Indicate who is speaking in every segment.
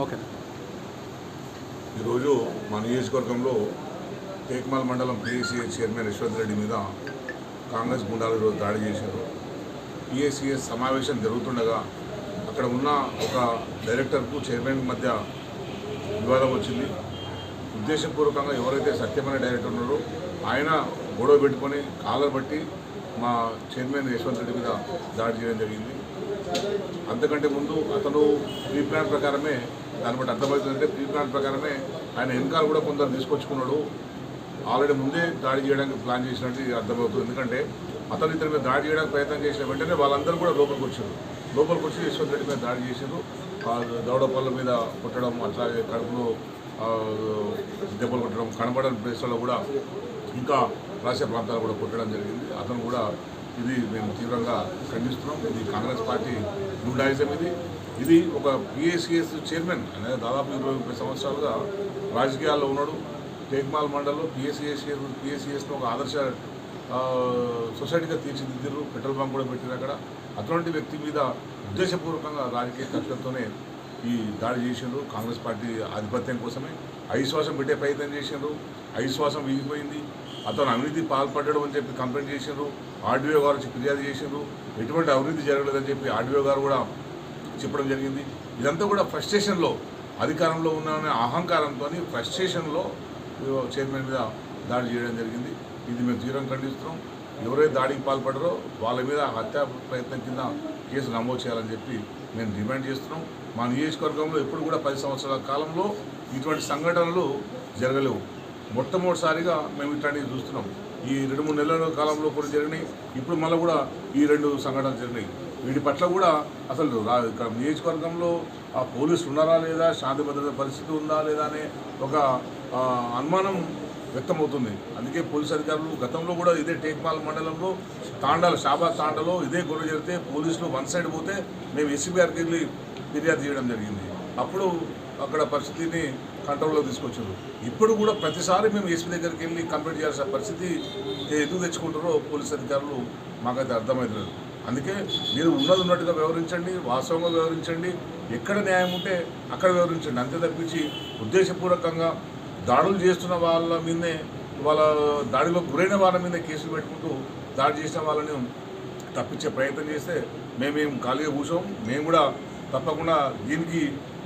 Speaker 1: Okay.
Speaker 2: ఈరోజు మా నియోజకవర్గంలో టేక్మాల్ మండలం పిఎస్సిఎస్ చైర్మన్ యశ్వంత్ రెడ్డి మీద కాంగ్రెస్ గుండాలు ఈరోజు దాడి చేశారు. పిఎస్సిఎస్ సమావేశం జరుగుతుండగా అక్కడ ఉన్న ఒక డైరెక్టర్కు చైర్మన్ మధ్య వివాదం వచ్చింది. ఉద్దేశపూర్వకంగా ఎవరైతే సత్యమైన డైరెక్టర్ ఉన్నారో ఆయన గొడవ పెట్టుకొని కాలర్ బట్టి మా చైర్మన్ యశ్వంత్ రెడ్డి మీద దాడి చేయడం జరిగింది. అంతకంటే ముందు అతను ప్రీ ప్లాన్ ప్రకారమే, దాన్ని బట్టి అర్థమవుతుందంటే ప్రీ ప్లాన్ ప్రకారమే ఆయన వెనకాల కూడా కొందరు తీసుకొచ్చుకున్నాడు. ఆల్రెడీ ముందే దాడి చేయడానికి ప్లాన్ చేసినట్టు అర్థమవుతుంది. ఎందుకంటే అతను ఇతని మీద దాడి చేయడానికి ప్రయత్నం చేసిన వెంటనే వాళ్ళందరూ కూడా లోపలికి వచ్చి యశ్వంత్ రెడ్డి మీద దాడి చేశారు. దౌడపల్ల మీద కొట్టడం, అట్లాగే కడుపులో దెబ్బలు కొట్టడం, కనబడని ప్లేస్లలో కూడా ఇంకా రాష్ట్ర ప్రాంతాలు కూడా కొట్టడం జరిగింది. అతను కూడా ఇది మేము తీవ్రంగా ఖండిస్తున్నాం. ఇది కాంగ్రెస్ పార్టీ గుండాయిజం. ఇది ఒక పిఎస్సిఎస్ చైర్మన్ అనేది దాదాపు 20-30 సంవత్సరాలుగా రాజకీయాల్లో ఉన్నాడు. టేక్మాల్ మండలంలో పిఎస్సిఎస్ను ఒక ఆదర్శ సొసైటీగా తీర్చిదిద్దారు. పెట్రోల్ బంక్ కూడా పెట్టారు అక్కడ. అటువంటి వ్యక్తి మీద ఉద్దేశపూర్వకంగా రాజకీయ కక్షలతోనే ఈ దాడి చేసిండ్రు. కాంగ్రెస్ పార్టీ ఆధిపత్యం కోసమే అవిశ్వాసం పెట్టే ప్రయత్నం చేసిండ్రు. అవిశ్వాసం వీగిపోయింది. అతను అవినీతి పాల్పడ్డాడు అని చెప్పి కంప్లైంట్ చేసిండ్రు. ఆర్డీఓ గారు వచ్చి ఫిర్యాదు చేసిండ్రు. ఎటువంటి అవినీతి జరగలేదని చెప్పి ఆర్డీఓ గారు కూడా చెప్పడం జరిగింది. ఇదంతా కూడా ఫ్రస్ట్రేషన్లో, అధికారంలో ఉన్న అహంకారంతో ఫ్రస్ట్రేషన్లో చైర్మన్ మీద దాడి చేయడం జరిగింది. ఇది మేము తీవ్రంగా ఖండిస్తున్నాం. ఎవరైతే దాడికి పాల్పడారో వాళ్ళ మీద హత్యా ప్రయత్నం కింద కేసు నమోదు చేయాలని చెప్పి మేము డిమాండ్ చేస్తున్నాం. మా నియోజకవర్గంలో ఎప్పుడు కూడా 10 సంవత్సరాల కాలంలో ఇటువంటి సంఘటనలు జరగలేవు. మొట్టమొదటిసారిగా మేము ఇట్లాంటివి చూస్తున్నాం. ఈ 2-3 నెలల కాలంలో కొన్ని జరిగినాయి. ఇప్పుడు మళ్ళీ కూడా ఈ 2 సంఘటనలు జరిగినాయి. వీటి పట్ల కూడా అసలు ఇక్కడ నియోజకవర్గంలో ఆ పోలీసులు ఉన్నారా లేదా, శాంతి భద్రత పరిస్థితి ఉందా లేదా అనే ఒక అనుమానం వ్యక్తమవుతుంది. అందుకే పోలీసు అధికారులు గతంలో కూడా ఇదే టేక్మాల్ మండలంలో తాండాలు, షాబాద్ తాండాలో ఇదే గొడవ జరిగితే పోలీసులు వన్ సైడ్ పోతే మేము ఎస్సీబీఆర్కి వెళ్ళి ఫిర్యాదు చేయడం జరిగింది. అప్పుడు అక్కడ పరిస్థితిని కంట్రోల్లో తీసుకొచ్చారు. ఇప్పుడు కూడా ప్రతిసారి మేము ఎస్పీ దగ్గరికి వెళ్ళి కంప్లైంట్ చేయాల్సిన పరిస్థితి ఎందుకు తెచ్చుకుంటారో పోలీసు అధికారులు మాకైతే అర్థమవుతుంది. అందుకే మీరు ఉన్నట్టుగా వ్యవహరించండి, వాస్తవంగా వ్యవహరించండి, ఎక్కడ న్యాయం ఉంటే అక్కడ వ్యవహరించండి. అంతే తప్పించి ఉద్దేశపూర్వకంగా దాడులు చేస్తున్న వాళ్ళ మీదే, వాళ్ళ దాడిలో గురైన వాళ్ళ మీద కేసులు పెట్టుకుంటూ దాడి చేసిన వాళ్ళని తప్పించే ప్రయత్నం చేస్తే మేమేం ఖాళీగా కూర్చోం. మేము కూడా తప్పకుండా దీనికి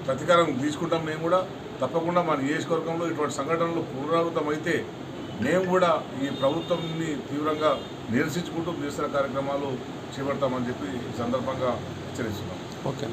Speaker 2: ప్రతీకారం తీసుకుంటాం. మేము కూడా తప్పకుండా మా నియోజకవర్గంలో ఇటువంటి సంఘటనలు పునరావృతమైతే మేము కూడా ఈ ప్రభుత్వాన్ని తీవ్రంగా నిరసించుకుంటూ నిరసన కార్యక్రమాలు చేపడతామని చెప్పి ఈ సందర్భంగా హెచ్చరిస్తున్నాం.
Speaker 1: ఓకే.